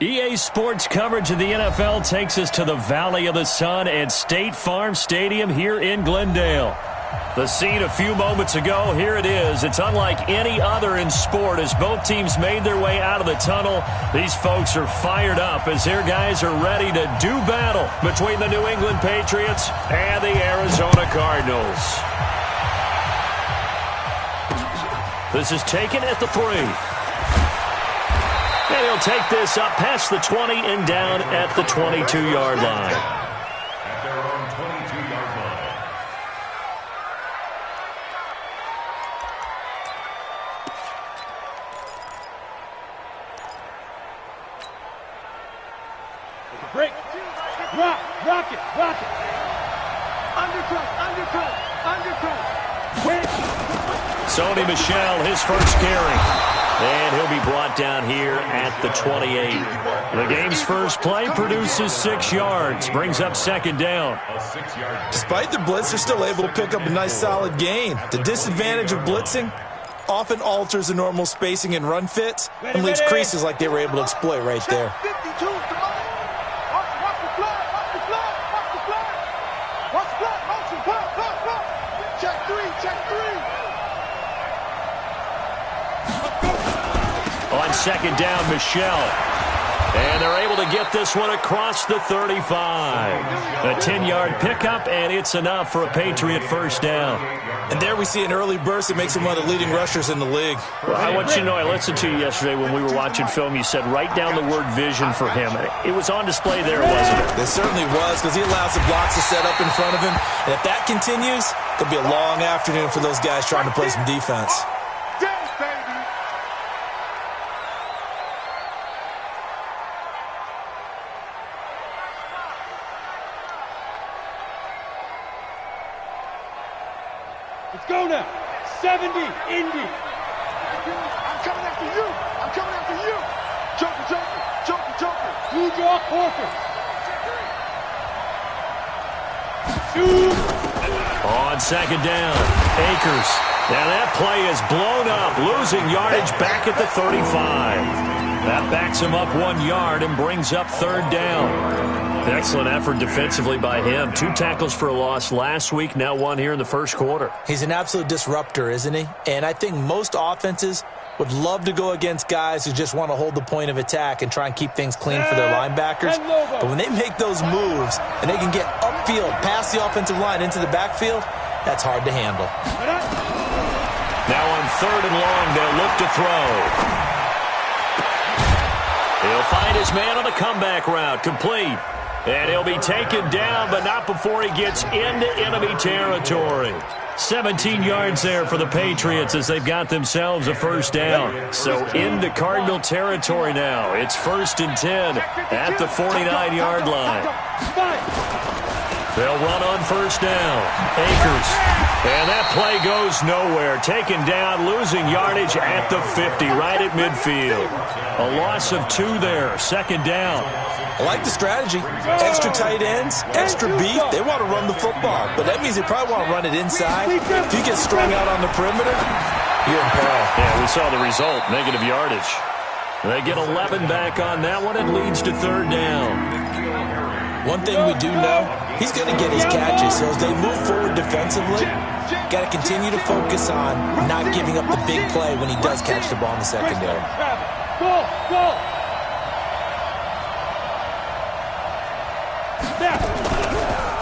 EA Sports coverage of the NFL takes us to the Valley of the Sun at State Farm Stadium here in Glendale. The scene a few moments ago, here it is. It's unlike any other in sport as both teams made their way out of the tunnel. These folks are fired up as their guys are ready to do battle between the New England Patriots and the Arizona Cardinals. This is taken at the 3. And he'll take this up past the 20 and down at the 22-yard line. At their own 22-yard line. Break. Rock it. Undercut. Sony Michel, his first carry. And he'll be brought down here at the 28. The game's first play produces 6 yards, brings up second down. Despite the blitz, they're still able to pick up a nice solid gain. The disadvantage of blitzing often alters the normal spacing and run fits and leaves creases like they were able to exploit right there. On second down, Michel. And they're able to get this one across the 35. A 10-yard pickup, and it's enough for a Patriot first down. And there we see an early burst that makes him one of the leading rushers in the league. Well, I want you to know, I listened to you yesterday when we were watching film. You said write down the word vision for him. It was on display there, wasn't it? It certainly was, because he allows the blocks to set up in front of him. And if that continues, it'll be a long afternoon for those guys trying to play some defense. Let's go now. 70, Indy. I'm coming after you. Joker. New York Hawkers. Shoot. On second down, Akers. Now that play is blown up, losing yardage back at the 35. That backs him up 1 yard and brings up third down. Excellent effort defensively by him. 2 tackles for a loss last week, now 1 here in the first quarter. He's an absolute disruptor, isn't he? And I think most offenses would love to go against guys who just want to hold the point of attack and try and keep things clean for their linebackers. But when they make those moves and they can get upfield, past the offensive line into the backfield, that's hard to handle. Now on third and long, they'll look to throw. He'll find his man on the comeback route, complete. And he'll be taken down, but not before he gets into enemy territory. 17 yards there for the Patriots as they've got themselves a first down. So into Cardinal territory now. It's 1st and 10 at the 49-yard line. They'll run on first down. Akers. And that play goes nowhere. Taken down, losing yardage at the 50, right at midfield. A loss of 2 there. Second down. I like the strategy. Extra tight ends, extra beef. They want to run the football, but that means they probably want to run it inside. If you get strung out on the perimeter, you're in peril. Yeah, we saw the result, negative yardage. They get 11 back on that one. It leads to third down. One thing we do know, he's going to get his catches. So as they move forward defensively, got to continue to focus on not giving up the big play when he does catch the ball in the secondary. Go.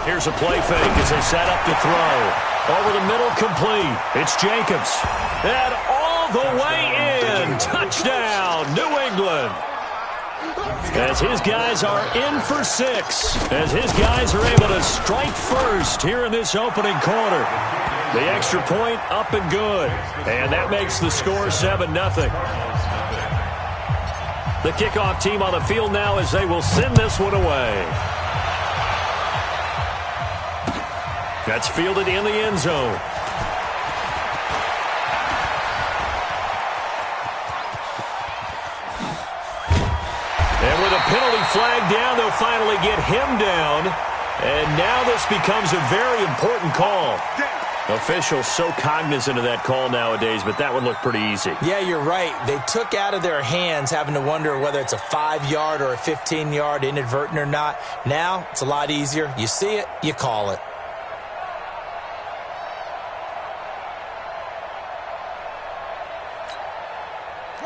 Here's a play fake as they set up to throw. Over the middle, complete. It's Jacobs. And all the way in. Touchdown, New England. As his guys are in for 6. As his guys are able to strike first here in this opening quarter. The extra point up and good. And that makes the score 7-0. The kickoff team on the field now as they will send this one away. That's fielded in the end zone. And with a penalty flag down, they'll finally get him down. And now this becomes a very important call. Officials so cognizant of that call nowadays, but that would look pretty easy. Yeah, you're right. They took out of their hands having to wonder whether it's a 5-yard or a 15-yard inadvertent or not. Now, it's a lot easier. You see it, you call it.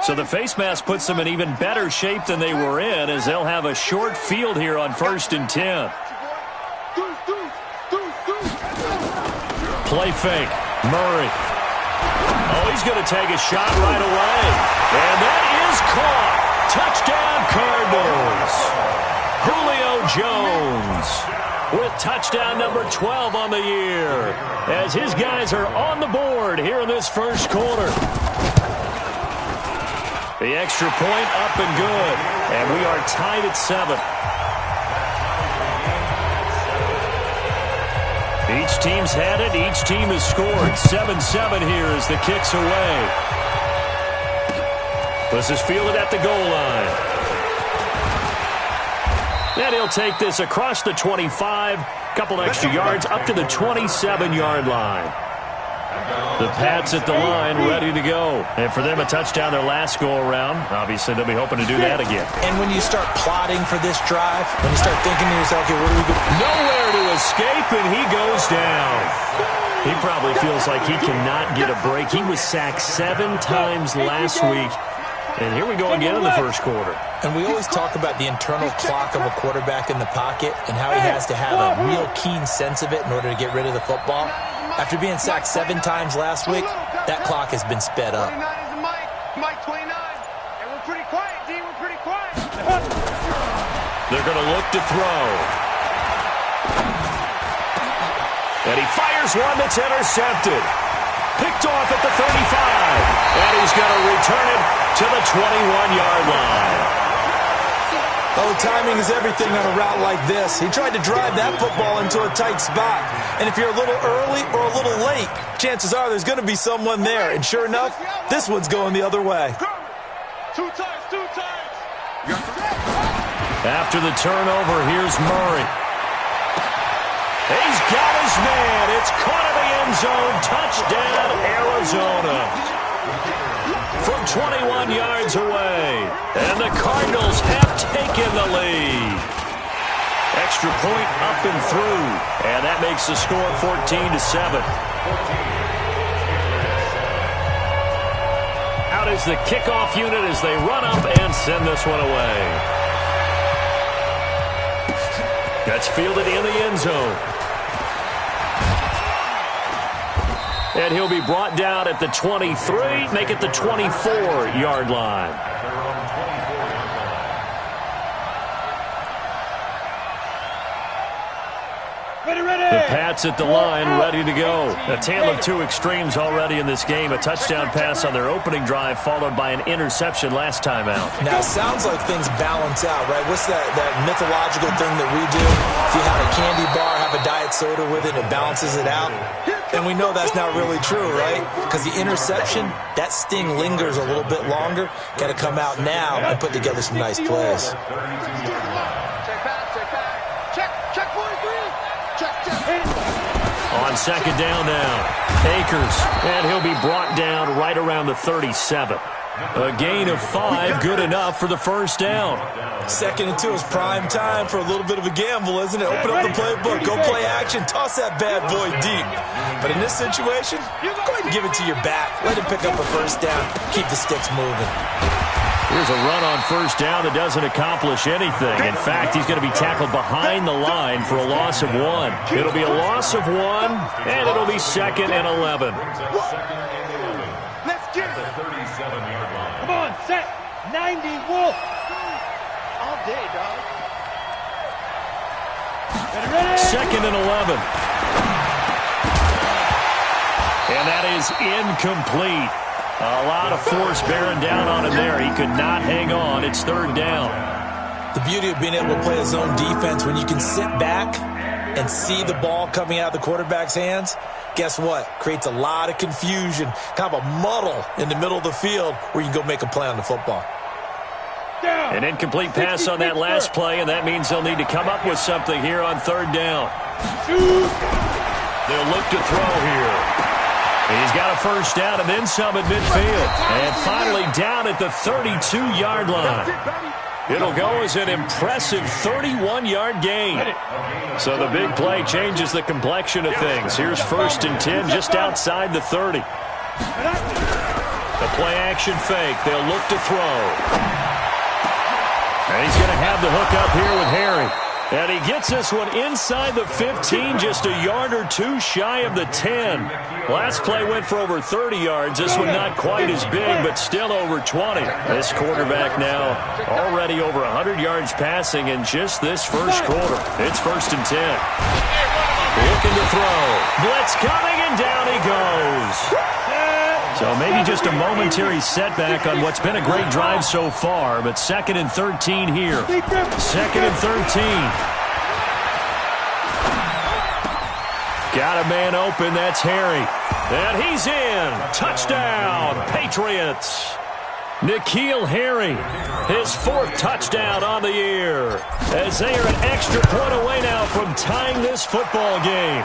So the face mask puts them in even better shape than they were in, as they'll have a short field here on 1st and 10. Play fake. Murray. Oh, he's going to take a shot right away. And that is caught. Touchdown, Cardinals. Julio Jones with touchdown number 12 on the year, as his guys are on the board here in this first quarter. The extra point up and good. And we are tied at 7. Each team's had it. Each team has scored. 7-7 here as the kick's away. This is fielded at the goal line. And he'll take this across the 25. Couple extra yards up to the 27-yard line. The Pats at the line, ready to go. And for them, a touchdown their last go-around. Obviously, they'll be hoping to do that again. And when you start plotting for this drive, when you start thinking to yourself, okay, where do we go? Nowhere to escape, and he goes down. He probably feels like he cannot get a break. He was sacked 7 times last week. And here we go again in the first quarter. And we always talk about the internal clock of a quarterback in the pocket and how he has to have a real keen sense of it in order to get rid of the football. After being sacked 7 times last week, that clock has been sped up. 29 is Mike 29. And we're pretty quiet, D. We're pretty quiet. They're going to look to throw. And he fires one that's intercepted. Picked off at the 35. And he's going to return it to the 21-yard line. Oh, timing is everything on a route like this. He tried to drive that football into a tight spot. And if you're a little early or a little late, chances are there's going to be someone there. And sure enough, this one's going the other way. 2 times, 2 times. After the turnover, here's Murray. He's got his man. It's caught in the end zone. Touchdown, Arizona. From 21 yards away. And the Cardinals have taken the lead. Extra point up and through. And that makes the score 14-7. Out is the kickoff unit as they run up and send this one away. That's fielded in the end zone. And he'll be brought down at the 23, make it the 24-yard line. The Pats at the line, ready to go. A tale of 2 extremes already in this game. A touchdown pass on their opening drive, followed by an interception last time out. Now, it sounds like things balance out, right? What's that mythological thing that we do? If you have a candy bar, have a diet soda with it, it balances it out. And we know that's not really true, right? Because the interception, that sting lingers a little bit longer. Got to come out now and put together some nice plays. Check back, check back. Check 43. Check. On second down now, Akers, and he'll be brought down right around the 37. A gain of 5, good enough for the first down. 2nd and 2 is prime time for a little bit of a gamble, isn't it? Open up the playbook, go play action, toss that bad boy deep. But in this situation, go ahead and give it to your back. Let him pick up a first down, keep the sticks moving. Here's a run on first down that doesn't accomplish anything. In fact, he's going to be tackled behind the line for a loss of 1. It'll be a loss of 1, and it'll be 2nd and 11. Let's get it. Come on, set. 90, Wolf. All day, dog. Ready? 2nd and 11. And that is incomplete. A lot of force bearing down on him there. He could not hang on. It's 3rd down. The beauty of being able to play a zone defense, when you can sit back and see the ball coming out of the quarterback's hands, guess what? Creates a lot of confusion, kind of a muddle in the middle of the field where you can go make a play on the football. An incomplete pass on that last play, and that means they'll need to come up with something here on 3rd down. They'll look to throw here. He's got a first down and then some at midfield. And finally down at the 32-yard line. It'll go as an impressive 31-yard gain. So the big play changes the complexion of things. Here's 1st and 10 just outside the 30. The play-action fake. They'll look to throw. And he's going to have the hook up here with Harry. And he gets this one inside the 15, just a yard or two shy of the 10. Last play went for over 30 yards. This one not quite as big, but still over 20. This quarterback now already over 100 yards passing in just this first quarter. It's 1st and 10. Looking to throw. Blitz coming, and down he goes. So maybe just a momentary setback on what's been a great drive so far, but 2nd and 13 here. 2nd and 13. Got a man open, that's Harry. And he's in. Touchdown, Patriots. N'Keal Harry, his 4th touchdown on the year, as they are an extra point away now from tying this football game.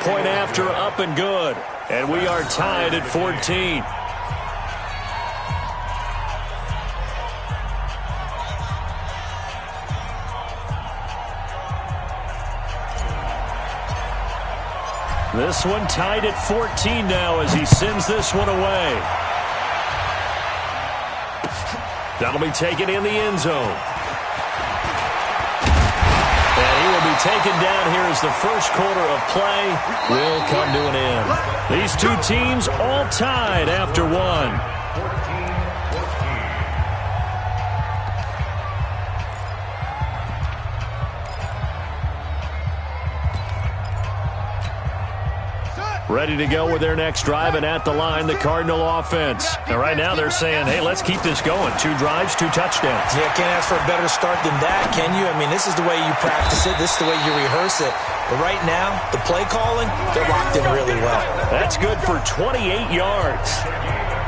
Point after, up and good. And we are tied at 14. This one tied at 14 now as he sends this one away. That'll be taken in the end zone. And he will be taken down here as the first quarter of play will come to an end. These two teams all tied after one. Ready to go with their next drive, and at the line, the Cardinal offense. And right now they're saying, hey, let's keep this going. 2 drives, 2 touchdowns. Yeah, can't ask for a better start than that, can you? I mean, this is the way you practice it. This is the way you rehearse it. But right now, the play calling, they're locked in really well. That's good for 28 yards.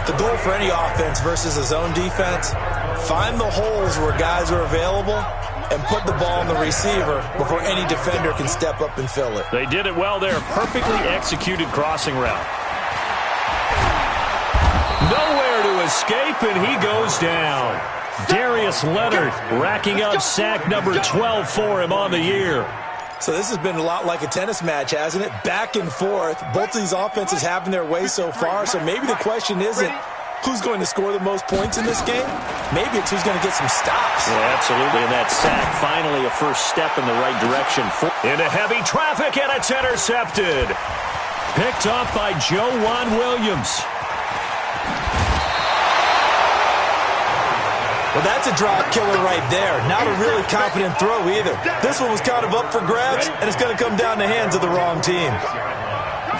The goal for any offense versus a zone defense, find the holes where guys are available and put the ball on the receiver before any defender can step up and fill it. They did it well there. Perfectly executed crossing route. Nowhere to escape, and he goes down. Darius Leonard racking up sack number 12 for him on the year. So this has been a lot like a tennis match, hasn't it? Back and forth. Both of these offenses having their way so far, so maybe the question isn't who's going to score the most points in this game. Maybe it's who's going to get some stops. Yeah, absolutely, and that sack finally a first step in the right direction. Into heavy traffic, and it's intercepted. Picked off by Joejuan Williams. Well, that's a drop killer right there. Not a really confident throw either. This one was kind of up for grabs, and it's going to come down the hands of the wrong team.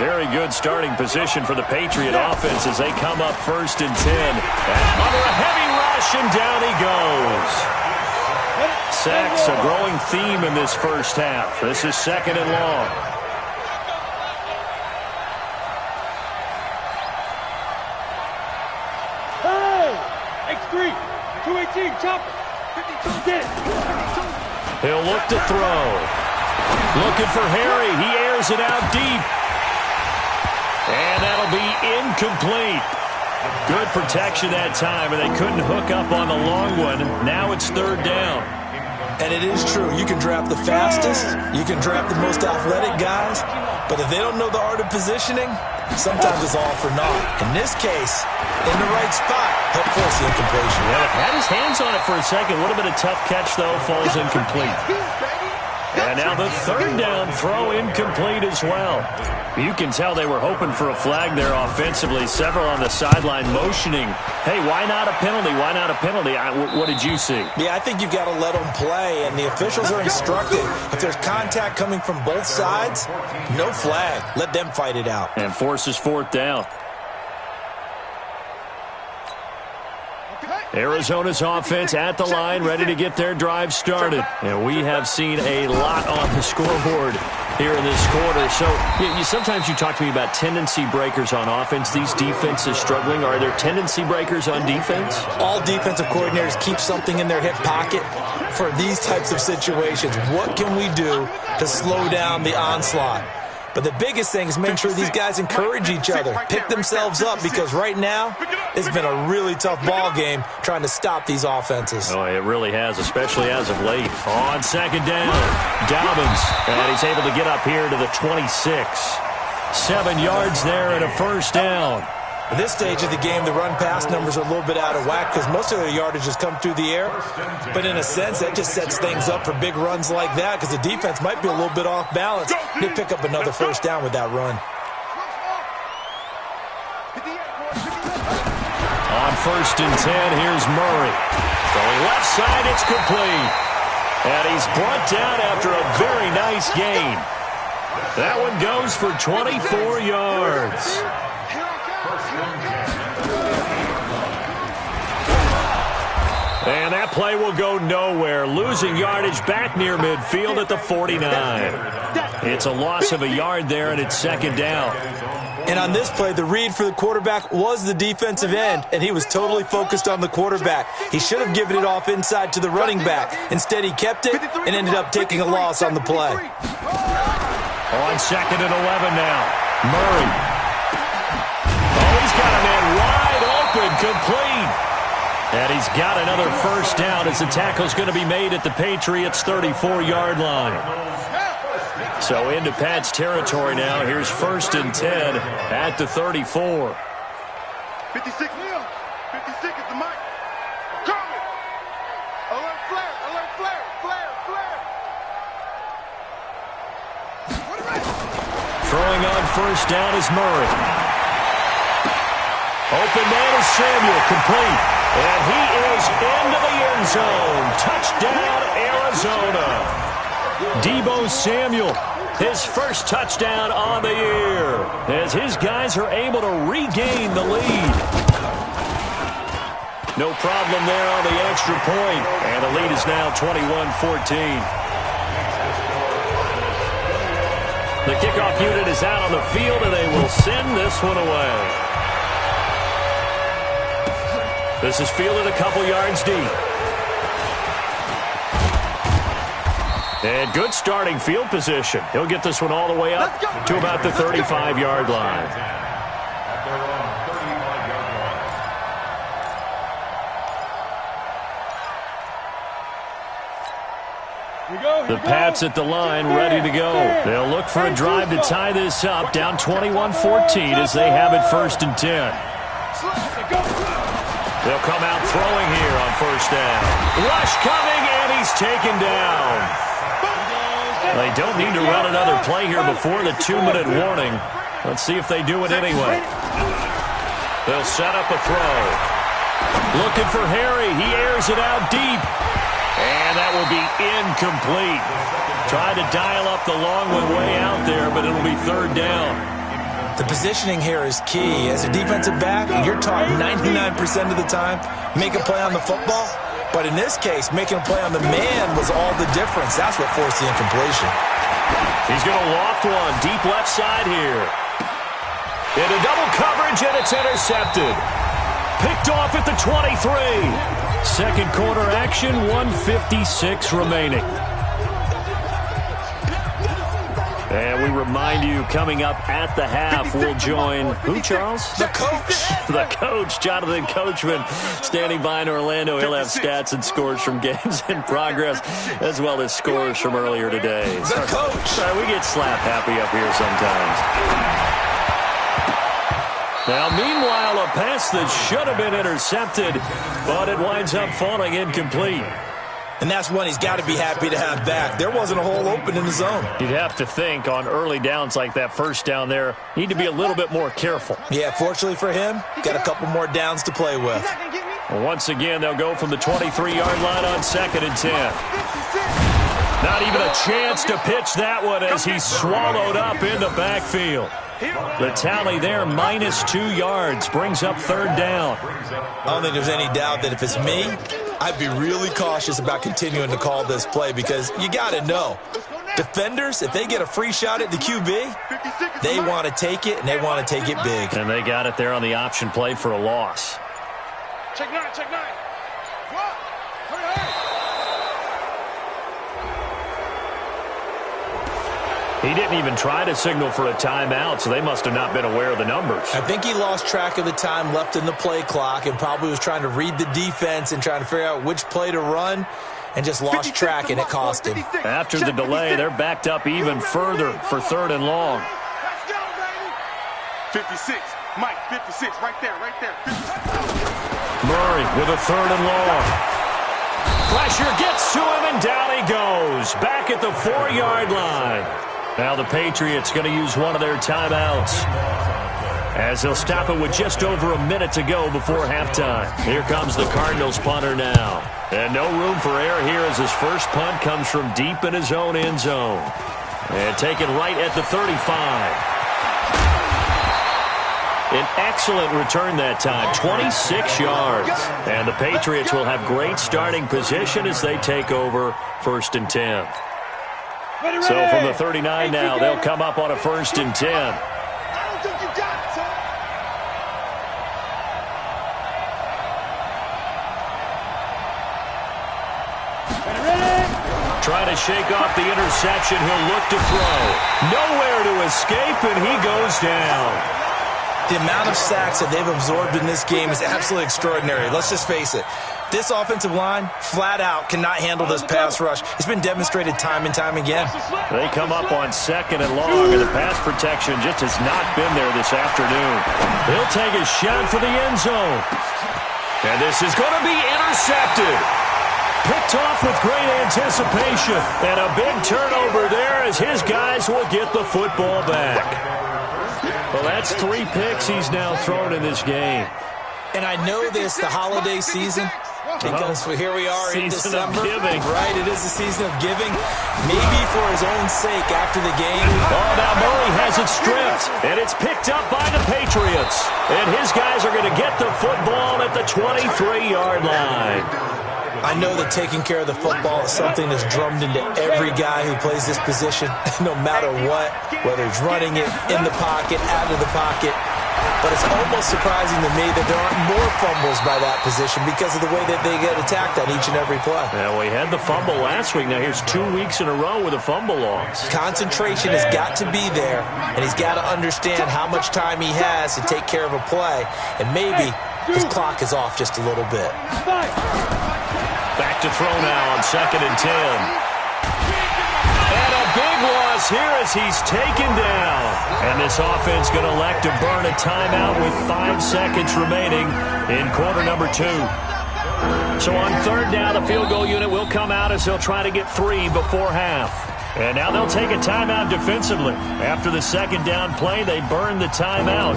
Very good starting position for the Patriot offense as they come up 1st and 10. And under a heavy rush, and down he goes. Sacks, a growing theme in this first half. This is 2nd and long. X3, 218, chopper, 52, get it. He'll look to throw. Looking for Harry. He airs it out deep. And that'll be incomplete. Good protection that time, and they couldn't hook up on the long one. Now it's 3rd down. And it is true. You can draft the fastest. You can draft the most athletic guys. But if they don't know the art of positioning, sometimes it's all for naught. In this case, in the right spot, help force the incompletion. Yeah, had his hands on it for a second. A little bit of tough catch, though. Falls incomplete. And now the 3rd down throw incomplete as well. You can tell they were hoping for a flag there offensively. Several on the sideline motioning. Hey, why not a penalty? Why not a penalty? What did you see? Yeah, I think you've got to let them play, and the officials are instructed. If there's contact coming from both sides, no flag. Let them fight it out. And forces 4th down. Arizona's offense at the line, ready to get their drive started. And we have seen a lot on the scoreboard here in this quarter. So sometimes you talk to me about tendency breakers on offense. These defenses struggling. Are there tendency breakers on defense? All defensive coordinators keep something in their hip pocket for these types of situations. What can we do to slow down the onslaught? But the biggest thing is make sure these guys encourage each other, pick themselves up, because right now it's been a really tough ball game trying to stop these offenses. Oh, it really has, especially as of late. On second down, Dobbins, and he's able to get up here to the 26. 7 yards there and a first down. At this stage of the game, the run-pass numbers are a little bit out of whack because most of their yardage has come through the air. But in a sense, that just sets things up for big runs like that because the defense might be a little bit off balance. They pick up another first down with that run. On first and 10, here's Murray. Throwing left side, it's complete. And he's brought down after a very nice gain. That one goes for 24 yards. And that play will go nowhere. Losing yardage back near midfield at the 49. It's a loss of a yard there, and it's second down. And on this play, the read for the quarterback was the defensive end, and he was totally focused on the quarterback. He should have given it off inside to the running back. Instead, he kept it and ended up taking a loss on the play. On second and 11 now. Murray. Oh, he's got a man wide open, complete. And he's got another first down as the tackle's going to be made at the Patriots' 34-yard line. So into Pat's territory now. Here's first and 10 at the 34. 56. 56 at the mic. Call it. Alert flare. Alert flare. Flare. Throwing on first down is Murray. Open man is Samuel, complete. And he is into the end zone. Touchdown, Arizona. Deebo Samuel, his first touchdown on the year, as his guys are able to regain the lead. No problem there on the extra point, and the lead is now 21-14. The kickoff unit is out on the field, and they will send this one away. This is fielded a couple yards deep. And good starting field position. He'll get this one all the way up to about the 35-yard line. The Pats at the line, ready to go. They'll look for a drive to tie this up, down 21-14 as they have it first and 10. They'll come out throwing here on first down. Rush coming, and he's taken down. They don't need to run another play here before the 2-minute warning. Let's see if they do it anyway. They'll set up a throw. Looking for Harry. He airs it out deep. And that will be incomplete. Tried to dial up the long one way out there, but it'll be third down. The positioning here is key. As a defensive back, you're taught 99% of the time, make a play on the football. But in this case, making a play on the man was all the difference. That's what forced the incompletion. He's going to loft one deep left side here. Into double coverage, and it's intercepted. Picked off at the 23. Second quarter action, 1:56 remaining. And we remind you, coming up at the half, we'll join who, Charles? The coach. The coach, Jonathan Coachman, standing by in Orlando. He'll have stats and scores from games in progress, as well as scores from earlier today. The coach. Sorry, we get slap happy up here sometimes. Now, meanwhile, a pass that should have been intercepted, but it winds up falling incomplete. And that's one he's got to be happy to have back. There wasn't a hole open in the zone. You'd have to think on early downs like that first down there, need to be a little bit more careful. Yeah, fortunately for him, got a couple more downs to play with. Well, once again, they'll go from the 23-yard line on second and 10. Not even a chance to pitch that one as he's swallowed up in the backfield. The tally there, -2 yards, brings up third down. I don't think there's any doubt that if it's me, I'd be really cautious about continuing to call this play because you got to know, defenders, if they get a free shot at the QB, they want to take it, and they want to take it big. And they got it there on the option play for a loss. Check nine. He didn't even try to signal for a timeout, so they must have not been aware of the numbers. I think he lost track of the time left in the play clock and probably was trying to read the defense and trying to figure out which play to run and just lost track, and it cost him. After the delay, they're backed up even further for 3rd and long. 56. Mike, 56. Right there, right there. 56. Murray with a 3rd and long. Pressure gets to him, and down he goes. Back at the 4-yard line. Now the Patriots going to use one of their timeouts, as they'll stop it with just over a minute to go before halftime. Here comes the Cardinals punter now. And no room for error here as his first punt comes from deep in his own end zone. And taken right at the 35. An excellent return that time, 26 yards. And the Patriots will have great starting position as they take over 1st and 10. So from the 39 now, they'll come up on a 1st and 10. I don't think you got it, son. Trying to shake off the interception, he'll look to throw. Nowhere to escape, and he goes down. The amount of sacks that they've absorbed in this game is absolutely extraordinary. Let's just face it. This offensive line, flat out, cannot handle this pass rush. It's been demonstrated time and time again. They come up on 2nd and long, and the pass protection just has not been there this afternoon. He'll take a shot for the end zone. And this is going to be intercepted. Picked off with great anticipation. And a big turnover there as his guys will get the football back. Well, that's 3 picks he's now thrown in this game. And I know this, the holiday season, because here we are in December. Giving. Right, it is the season of giving. Maybe for his own sake after the game. Oh, now Murray has it stripped, and it's picked up by the Patriots. And his guys are going to get the football at the 23-yard line. I know that taking care of the football is something that's drummed into every guy who plays this position, no matter what, whether he's running it in the pocket, out of the pocket. But it's almost surprising to me that there aren't more fumbles by that position because of the way that they get attacked on each and every play. Yeah, we had the fumble last week. Now here's 2 weeks in a row with a fumble loss. Concentration has got to be there, and he's got to understand how much time he has to take care of a play, and maybe his clock is off just a little bit. Back to throw now on 2nd and 10. And a big loss here as he's taken down. And this offense going to elect to burn a timeout with 5 seconds remaining in quarter number 2. So on 3rd down, the field goal unit will come out as they'll try to get 3 before half. And now they'll take a timeout defensively. After the 2nd down play, they burn the timeout,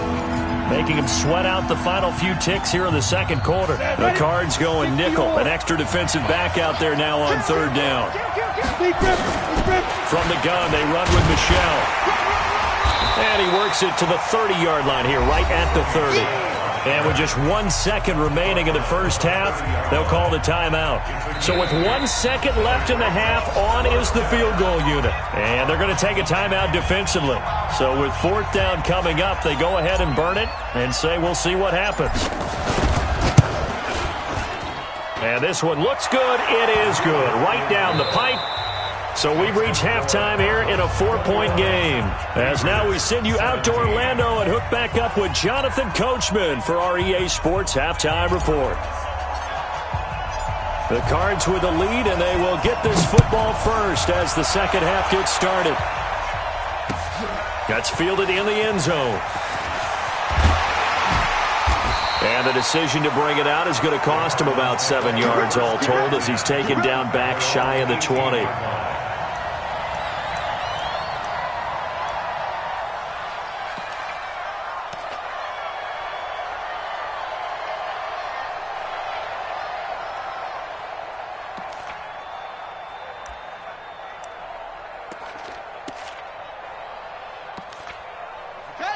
making him sweat out the final few ticks here in the 2nd quarter. The Cards going nickel. An extra defensive back out there now on 3rd down. From the gun, they run with Michelle. And he works it to the 30-yard line here, right at the 30. And with just 1 second remaining in the first half, they'll call the timeout. So with 1 second left in the half, on is the field goal unit. And they're going to take a timeout defensively. So with 4th down coming up, they go ahead and burn it and say we'll see what happens. And this one looks good. It is good. Right down the pipe. So we've reached halftime here in a 4-point game. As now we send you out to Orlando and hook back up with Jonathan Coachman for our EA Sports Halftime Report. The Cards with the lead, and they will get this football first as the second half gets started. That's fielded in the end zone. And the decision to bring it out is going to cost him about 7 yards all told as he's taken down back shy of the 20.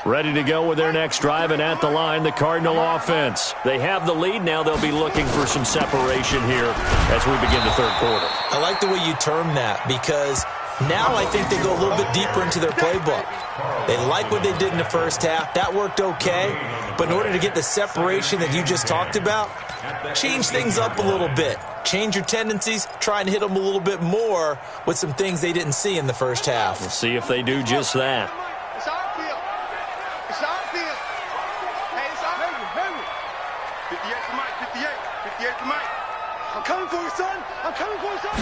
Ready to go with their next drive, and at the line, the Cardinal offense. They have the lead. Now they'll be looking for some separation here as we begin the 3rd quarter. I like the way you term that because Now I think they go a little bit deeper into their playbook. They like what they did in the first half. That worked okay. But in order to get the separation that you just talked about, change things up a little bit. Change your tendencies, try and hit them a little bit more with some things they didn't see in the first half. We'll see if they do just that. It's our field. It's our field. Hey, it's our field. 58 to Mike, 58. 58 to Mike. I'm coming for you, son. I'm coming for you, son.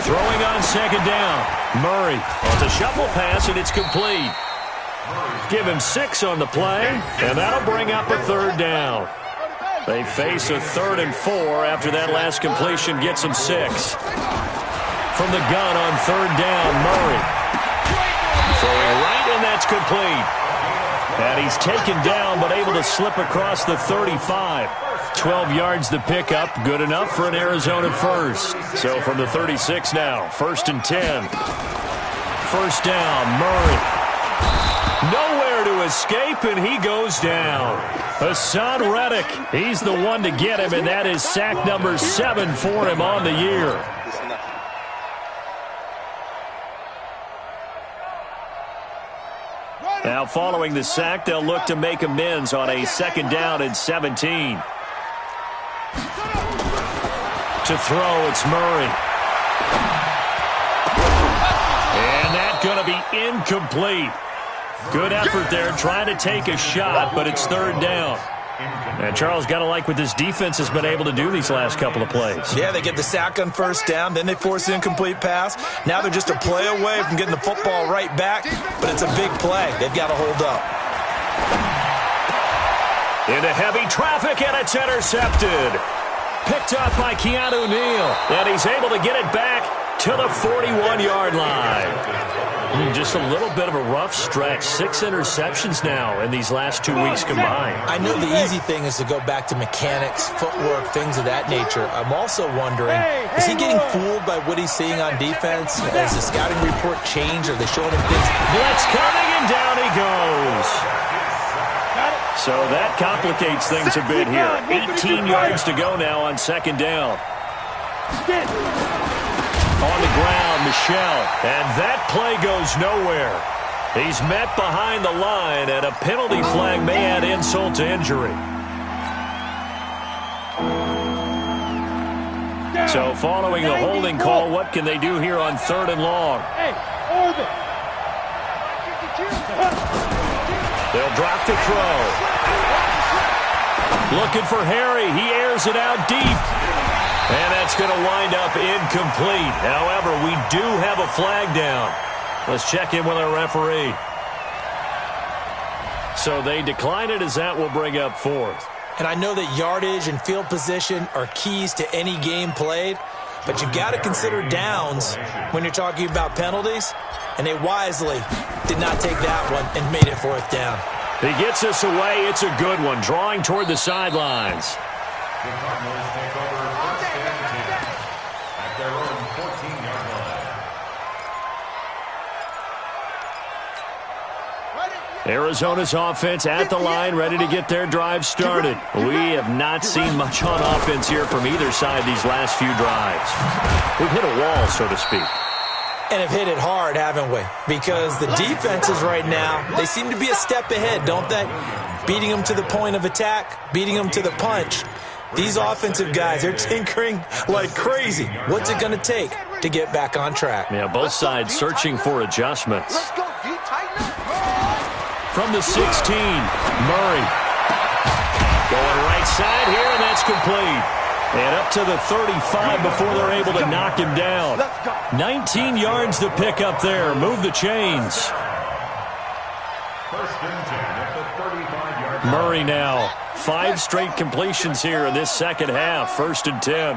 Throwing on second down. Murray. It's a shuffle pass, and it's complete. Give him 6 on the play, and that'll bring up a third down. They face a 3rd and 4 after that last completion gets them 6. From the gun on 3rd down, Murray. Throwing right, and that's complete. And he's taken down, but able to slip across the 35. 12 yards to pick up, good enough for an Arizona first. So from the 36 now, 1st and 10. First down, Murray. Nowhere to escape, and he goes down. Hassan Reddick, he's the one to get him, and that is sack number 7 for him on the year. Now following the sack, they'll look to make amends on a 2nd down and 17. To throw, it's Murray. And that's going to be incomplete. Good effort there, trying to take a shot, but it's 3rd down. And Charles, got to like what this defense has been able to do these last couple of plays. Yeah, they get the sack on 1st down, then they force the incomplete pass. Now they're just a play away from getting the football right back, but it's a big play. They've got to hold up. Into heavy traffic, and it's intercepted. Picked up by Keanu Neal, and he's able to get it back to the 41-yard line. Just a little bit of a rough stretch. 6 interceptions now in these last 2 weeks combined. I know the easy thing is to go back to mechanics, footwork, things of that nature. I'm also wondering, is he getting fooled by what he's seeing on defense? Has the scouting report changed? Are they showing him things? Blitz coming, and down he goes. So that complicates things a bit here. 18 yards to go now on 2nd down. On the ground, Michel. And that play goes nowhere. He's met behind the line, and a penalty flag may add insult to injury. So following the holding call, what can they do here on 3rd and long? They'll drop the throw. Looking for Harry. He airs it out deep. And that's going to wind up incomplete. However, we do have a flag down. Let's check in with our referee. So they decline it, as that will bring up 4th. And I know that yardage and field position are keys to any game played, but you've got to consider downs when you're talking about penalties, and they wisely did not take that one and made it 4th down. He gets us away. It's a good one, drawing toward the sidelines. The Cardinals take over 1st and 10 at their own 14-yard line. Arizona's offense at the line, ready to get their drive started. We have not seen much on offense here from either side these last few drives. We've hit a wall, so to speak. And have hit it hard, haven't we? Because the defenses right now, they seem to be a step ahead, don't they? Beating them to the point of attack, beating them to the punch. These offensive guys, they're tinkering like crazy. What's it going to take to get back on track? Yeah, both sides searching for adjustments. From the 16, Murray. Going right side here, and that's complete. And up to the 35 before they're able to knock him down. 19 yards to pick up there. Move the chains. 1st and 10 at the 35-yard line. Murray now. 5 straight completions here in this 2nd half. 1st and 10.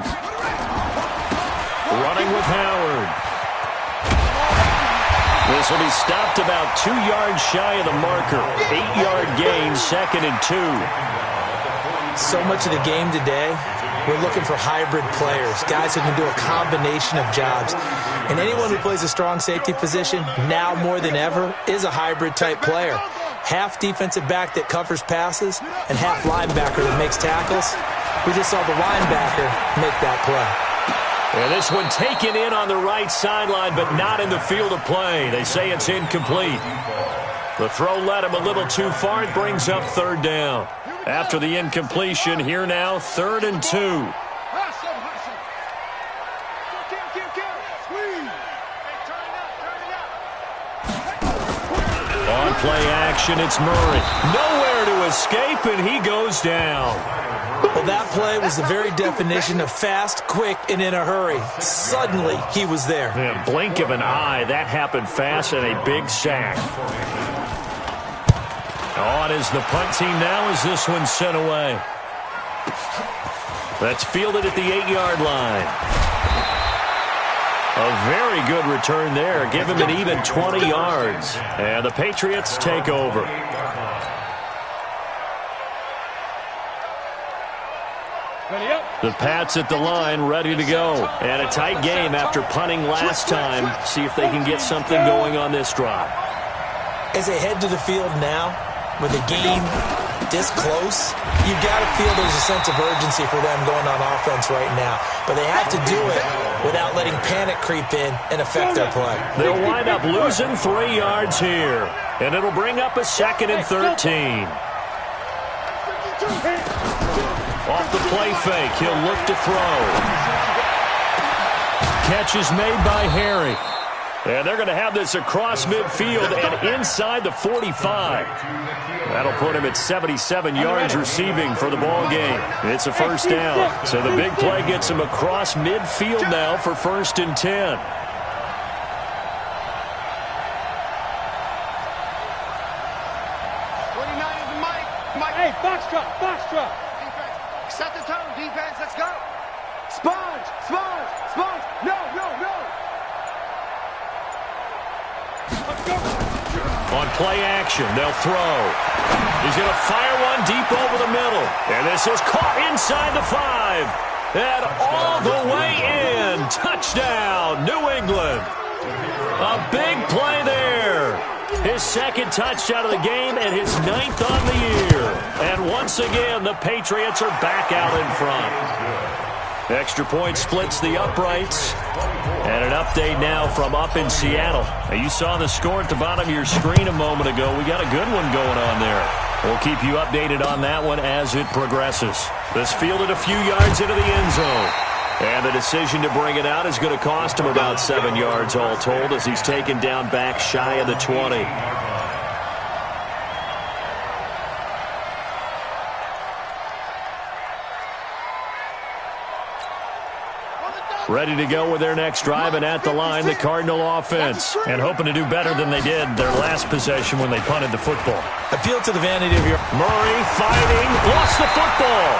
Running with Howard. This will be stopped about 2 yards shy of the marker. 8-yard gain, 2nd and 2. So much of the game today, we're looking for hybrid players, guys who can do a combination of jobs. And anyone who plays a strong safety position, now more than ever, is a hybrid-type player. Half defensive back that covers passes and half linebacker that makes tackles. We just saw the linebacker make that play. And this one taken in on the right sideline, but not in the field of play. They say it's incomplete. The throw led him a little too far. It brings up third down. After the incompletion, here now, 3rd and 2. On play action, it's Murray. Nowhere to escape, and he goes down. Well, that play was the very definition of fast, quick, and in a hurry. Suddenly, he was there. Yeah, blink of an eye, that happened fast, and a big sack. On is the punt team now as this one's sent away. That's fielded at the 8-yard line. A very good return there. Give him an even 20 yards. And the Patriots take over. The Pats at the line, ready to go. And a tight game after punting last time. See if they can get something going on this drive. As they head to the field now, with a game this close, you got to feel there's a sense of urgency for them going on offense right now. But they have to do it without letting panic creep in and affect their play. They'll wind up losing 3 yards here. And it'll bring up a 2nd and 13. Off the play fake, he'll look to throw. Catch is made by Harry. And they're going to have this across midfield and inside the 45. That'll put him at 77 yards receiving for the ball game. It's a first down. So the big play gets him across midfield now for 1st and 10. Hey, box drop, box drop. Defense. Set the tone, defense. Let's go. Sponge, sponge, sponge. No, no, no. On play action, they'll throw. He's going to fire one deep over the middle. And this is caught inside the 5. And all the way in. Touchdown, New England. A big play there. His 2nd touchdown of the game and his 9th on the year. And once again, the Patriots are back out in front. Extra point splits the uprights. And an update now from up in Seattle. Now, you saw the score at the bottom of your screen a moment ago. We got a good one going on there. We'll keep you updated on that one as it progresses. This fielded a few yards into the end zone. And the decision to bring it out is going to cost him about 7 yards all told as he's taken down back shy of the 20. Ready to go with their next drive, and at the line, the Cardinal offense. And hoping to do better than they did their last possession when they punted the football. Appeal to the vanity of your... Murray fighting, lost the football.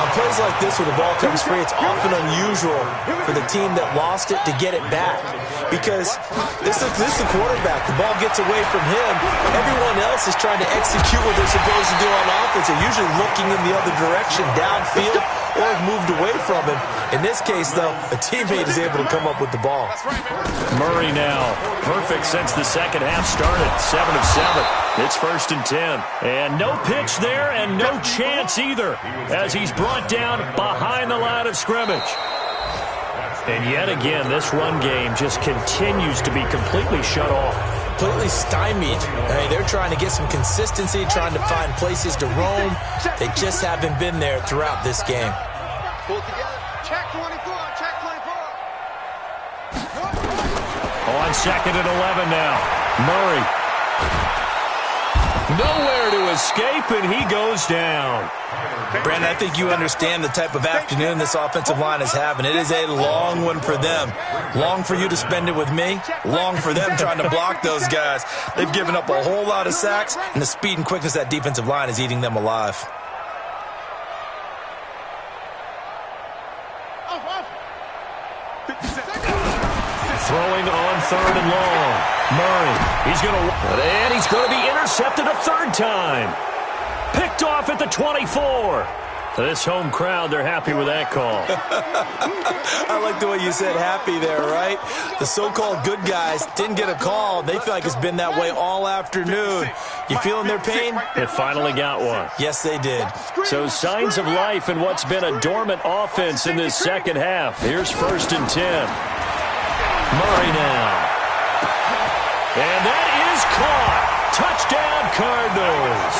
On plays like this where the ball comes free, it's often unusual for the team that lost it to get it back. Because this is the quarterback. The ball gets away from him. Everyone else is trying to execute what they're supposed to do on offense. They're usually looking in the other direction, downfield, or moved away from him. In this case, though, a teammate is able to come up with the ball. Murray now. Perfect since the second half started. 7 of 7. It's 1st and 10. And no pitch there and no chance either as he's brought down behind the line of scrimmage. And yet again, this run game just continues to be completely shut off. Completely stymied. Hey, they're trying to get some consistency, trying to find places to roam. They just haven't been there throughout this game. Pull together. Check 24. Check 24. On 2nd and 11 now. Murray. Nowhere to escape, and he goes down. Brandon, I think you understand the type of afternoon this offensive line is having. It is a long one for them. Long for you to spend it with me. Long for them trying to block those guys. They've given up a whole lot of sacks, and the speed and quickness of that defensive line is eating them alive. Throwing on 3rd and long. Murray, he's going to be intercepted a 3rd time. Picked off at the 24. This home crowd, they're happy with that call. I like the way you said happy there, right? The so-called good guys didn't get a call. They feel like it's been that way all afternoon. You feeling their pain? They finally got one. Yes, they did. So signs of life in what's been a dormant offense in this second half. Here's 1st and 10. Murray now. And that is caught. Touchdown, Cardinals.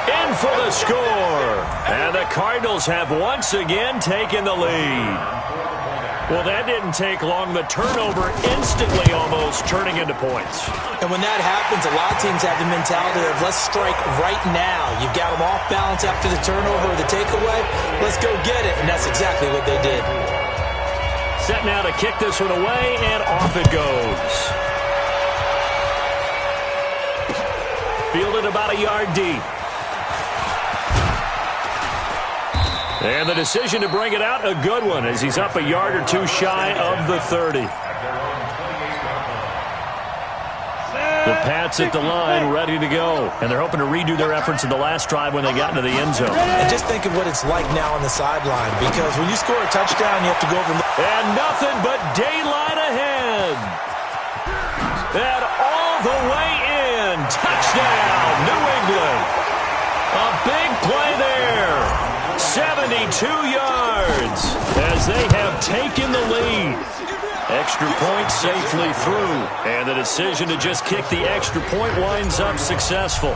In for the score. And the Cardinals have once again taken the lead. Well, that didn't take long. The turnover instantly almost turning into points. And when that happens, a lot of teams have the mentality of let's strike right now. You've got them off balance after the turnover or the takeaway. Let's go get it. And that's exactly what they did. Set now to kick this one away, and off it goes. Fielded about a yard deep. And the decision to bring it out, a good one, as he's up a yard or two shy of the 30. The Pats at the line, ready to go. And they're hoping to redo their efforts in the last drive when they got into the end zone. And just think of what it's like now on the sideline, because when you score a touchdown, you have to go over. And nothing but daylight ahead. And all the way in. Touchdown, New England. A big play there. 72 yards as they have taken the lead. Extra point safely through. And the decision to just kick the extra point winds up successful.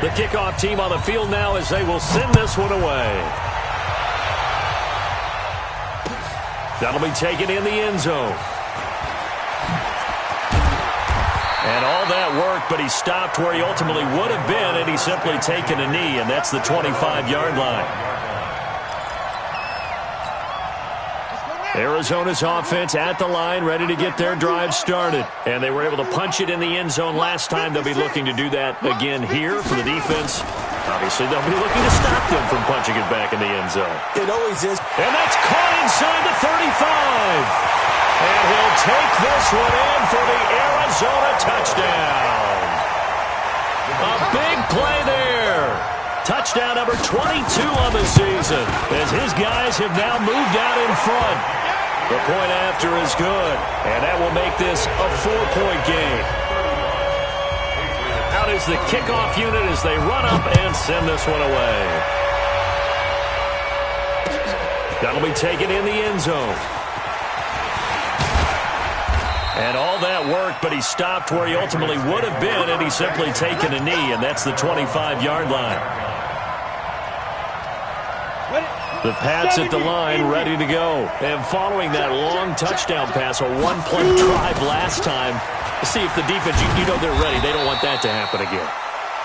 The kickoff team on the field now as they will send this one away. That'll be taken in the end zone. And all that work, but he stopped where he ultimately would have been, and he's simply taken a knee, and that's the 25-yard line. Arizona's offense at the line, ready to get their drive started. And they were able to punch it in the end zone last time. They'll be looking to do that again here for the defense. Obviously, they'll be looking to stop them from punching it back in the end zone. It always is. And that's caught inside the 35. And he'll take this one in for the Arizona touchdown. A big play there. Touchdown number 22 on the season as his guys have now moved out in front. The point after is good, and that will make this a 4-point game. Out is the kickoff unit as they run up and send this one away. That'll be taken in the end zone. And all that work, but he stopped where he ultimately would have been, and he's simply taken a knee, and that's the 25-yard line. The Pats at the line, ready to go. And following that long touchdown pass, a one-play drive last time, to see if the defense, you know they're ready. They don't want that to happen again.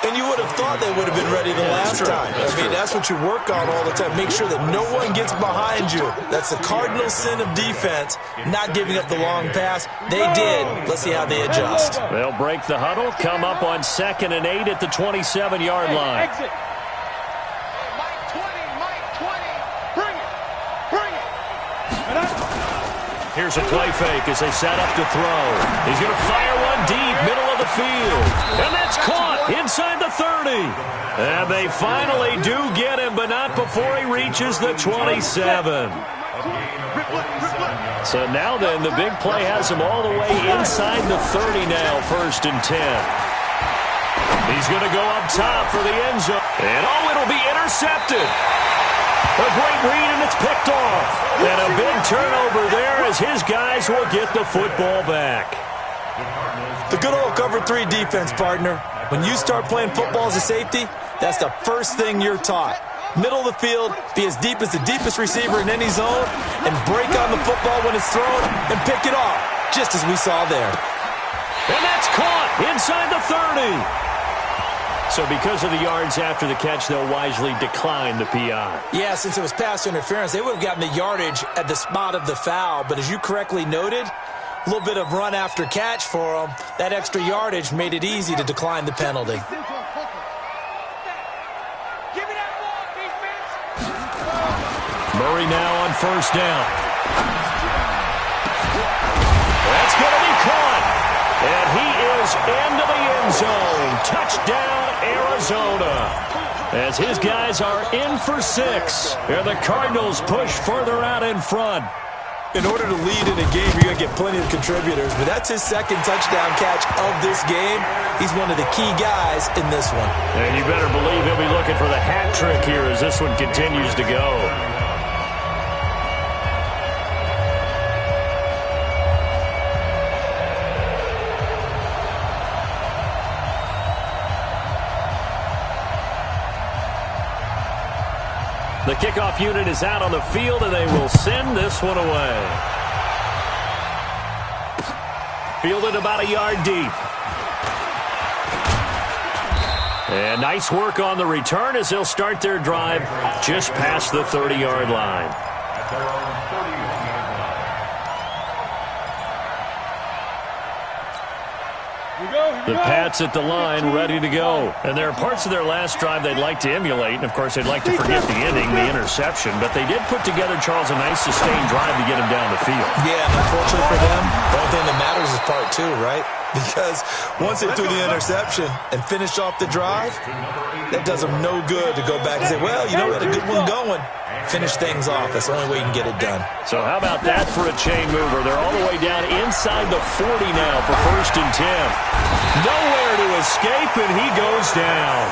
And you would have thought they would have been ready the last time. That's what you work on all the time. Make sure that no one gets behind you. That's the cardinal sin of defense, not giving up the long pass. They did. Let's see how they adjust. They'll break the huddle, come up on 2nd and 8 at the 27-yard line. Exit. Here's a play fake as they set up to throw. He's going to fire one deep, middle of the field. And that's caught inside the 30. And they finally do get him, but not before he reaches the 27. So now then, the big play has him all the way inside the 30 now, 1st and 10. He's going to go up top for the end zone. And it'll be intercepted. A great read, and it's picked off. And a big turnover there as his guys will get the football back. The good old cover 3 defense, partner. When you start playing football as a safety, that's the first thing you're taught. Middle of the field, be as deep as the deepest receiver in any zone, and break on the football when it's thrown and pick it off, just as we saw there. And that's caught inside the 30. So because of the yards after the catch, they'll wisely decline the PI. Yeah, since it was pass interference, they would have gotten the yardage at the spot of the foul. But as you correctly noted, a little bit of run after catch for them. That extra yardage made it easy to decline the penalty. Murray now on 1st down. That's going to be caught. And he is into the end zone. Touchdown, Arizona. as his guys are in for 6. And the Cardinals push further out in front. In order to lead in a game, you're going to get plenty of contributors, but that's his second touchdown catch of this game. He's one of the key guys in this one. And you better believe he'll be looking for the hat trick here as this one continues to go. The kickoff unit is out on the field, and they will send this one away. Fielded about a yard deep. And nice work on the return as they'll start their drive just past the 30-yard line. At their own 31-yard line. The Pats at the line, ready to go. And there are parts of their last drive they'd like to emulate. And, of course, they'd like to forget the ending, the interception. But they did put together, Charles, a nice sustained drive to get him down the field. Yeah, and unfortunately for them, the only thing that matters is part 2, right? Because once they threw the interception and finished off the drive, that does them no good to go back and say, well, you know, we had a good one going. Finish things off. That's the only way you can get it done. So how about that for a chain mover? They're all the way down inside the 40 now for 1st and 10. Nowhere to escape, and he goes down.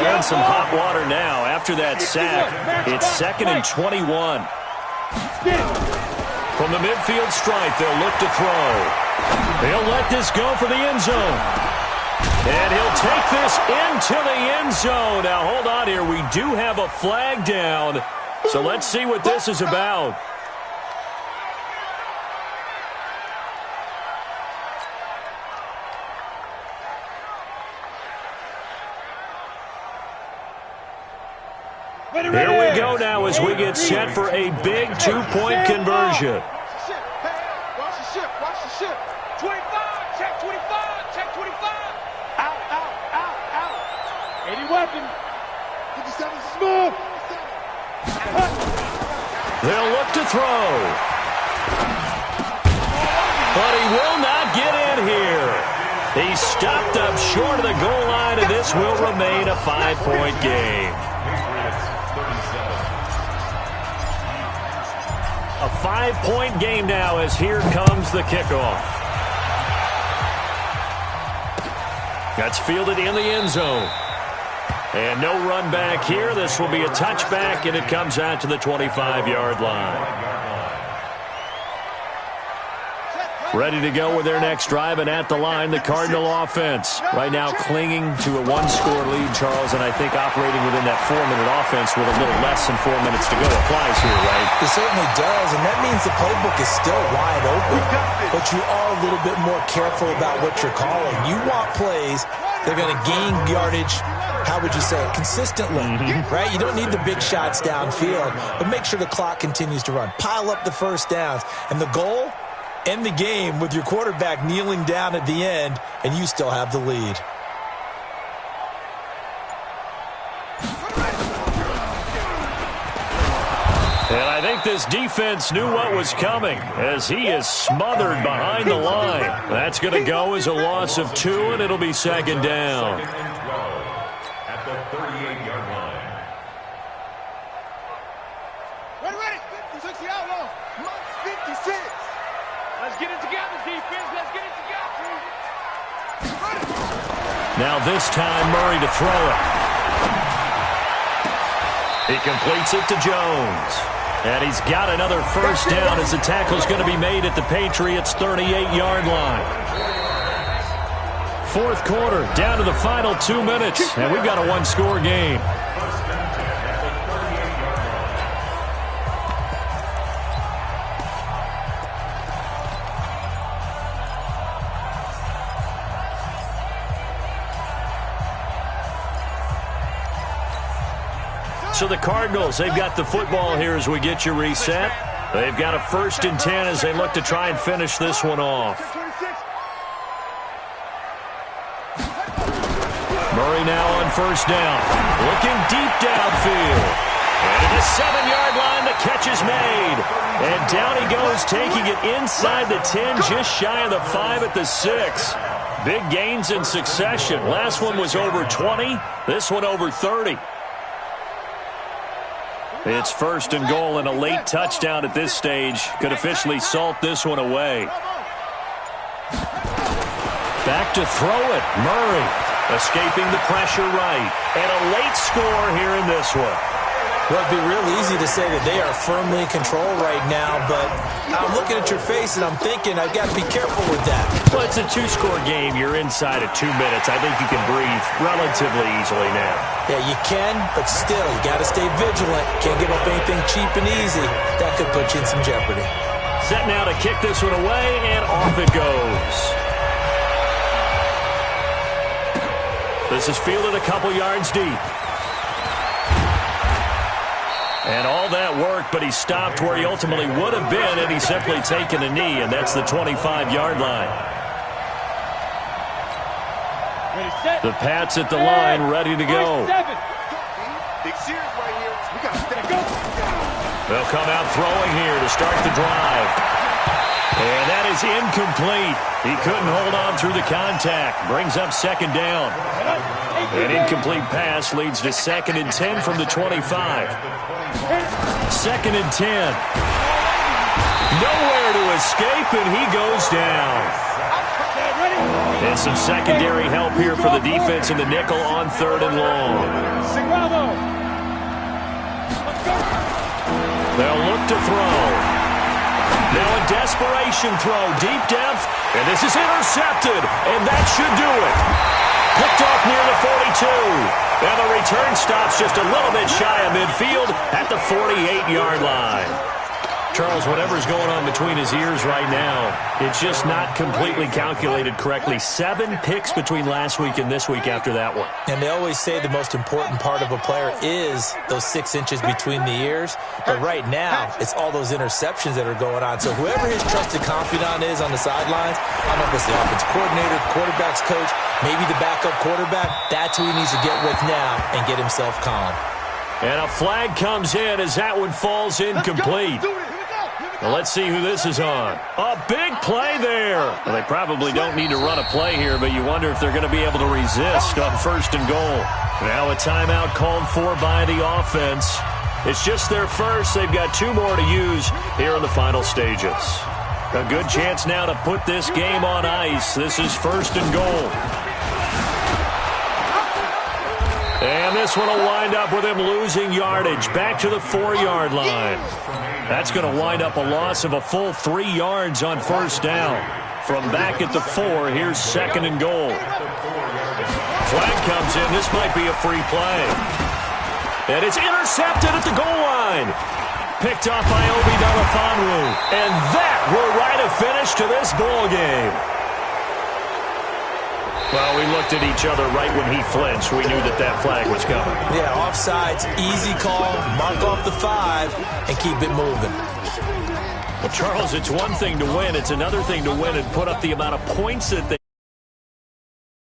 And some hot water now. After that sack, it's 2nd and 21. From the midfield stripe, they'll look to throw. They'll let this go for the end zone. And he'll take this into the end zone. Now, hold on here. We do have a flag down. So let's see what this is about. Here we go now as we get set for a big 2-point conversion. Watch the ship. Watch the ship. 25. Check 25. Check 25. Out. 80 weapon. 57 smooth. They'll look to throw. But he will not get in here. He stopped up short of the goal line, and this will remain a 5-point game. A 5-point game now as here comes the kickoff. That's fielded in the end zone. And no run back here. This will be a touchback, and it comes out to the 25-yard line. Ready to go with their next drive, and at the line, the Cardinal offense. Right now clinging to a 1-score lead, Charles, and I think operating within that 4-minute offense with a little less than 4 minutes to go applies here, right? It certainly does, and that means the playbook is still wide open. But you are a little bit more careful about what you're calling. You want plays that are going to gain yardage, how would you say it, consistently, right? You don't need the big shots downfield, but make sure the clock continues to run. Pile up the first downs. And the goal? End the game with your quarterback kneeling down at the end, and you still have the lead. And I think this defense knew what was coming as he is smothered behind the line. That's going to go as a loss of 2, and it'll be 2nd down. At the 38-yard line. Ready. 60 outlaw. 56. Let's get it together, defense. Let's get it together. Now this time, Murray to throw it. He completes it to Jones. And he's got another first down as the tackle's going to be made at the Patriots' 38-yard line. 4th quarter, down to the final 2 minutes, and we've got a 1-score game. So the Cardinals, they've got the football here as we get you reset. They've got a 1st and 10 as they look to try and finish this one off. Murray now on 1st down. Looking deep downfield. And at the 7-yard line, the catch is made. And down he goes, taking it inside the 10, just shy of the 5 at the 6. Big gains in succession. Last one was over 20. This one over 30. It's first and goal, and a late touchdown at this stage could officially salt this one away. Back to throw it. Murray escaping the pressure right. And a late score here in this one. Well, it'd be real easy to say that they are firmly in control right now, but I'm looking at your face and I'm thinking I've got to be careful with that. Well, it's a 2-score game. You're inside at 2 minutes. I think you can breathe relatively easily now. Yeah, you can, but still, you got to stay vigilant. Can't give up anything cheap and easy. That could put you in some jeopardy. Set now to kick this one away, and off it goes. This is fielded a couple yards deep. And all that work, but he stopped where he ultimately would have been, and he's simply taken a knee, and that's the 25-yard line. The Pats at the line, ready to go. They'll come out throwing here to start the drive. And that is incomplete. He couldn't hold on through the contact. Brings up second down. An incomplete pass leads to 2nd and 10 from the 25. 2nd and 10. Nowhere to escape, and he goes down. And some secondary help here for the defense in the nickel on 3rd and long. They'll look to throw. Now a desperation throw deep down. And this is intercepted, and that should do it. Picked off near the 42. And the return stops just a little bit shy of midfield at the 48-yard line. Charles, whatever's going on between his ears right now, it's just not completely calculated correctly. 7 picks between last week and this week after that one. And they always say the most important part of a player is those 6 inches between the ears. But right now, it's all those interceptions that are going on. So whoever his trusted confidant is on the sidelines, I don't know if it's the offense coordinator, quarterback's coach, maybe the backup quarterback, that's who he needs to get with now and get himself calm. And a flag comes in as that one falls incomplete. Well, let's see who this is on. A big play there. Well, they probably don't need to run a play here, but you wonder if they're going to be able to resist on 1st and goal. Now a timeout called for by the offense. It's just their first. They've got 2 more to use here in the final stages. A good chance now to put this game on ice. This is 1st and goal. And this one will wind up with him losing yardage back to the 4-yard line. That's going to wind up a loss of a full 3 yards on 1st down. From back at the 4, here's 2nd and goal. Flag comes in. This might be a free play. And it's intercepted at the goal line. Picked off by Obi Melifonwu. And that will write a finish to this ball game. Well, we looked at each other right when he flinched. We knew that that flag was coming. Yeah, offsides, easy call, mark off the 5, and keep it moving. Well, Charles, it's one thing to win. It's another thing to win and put up the amount of points that they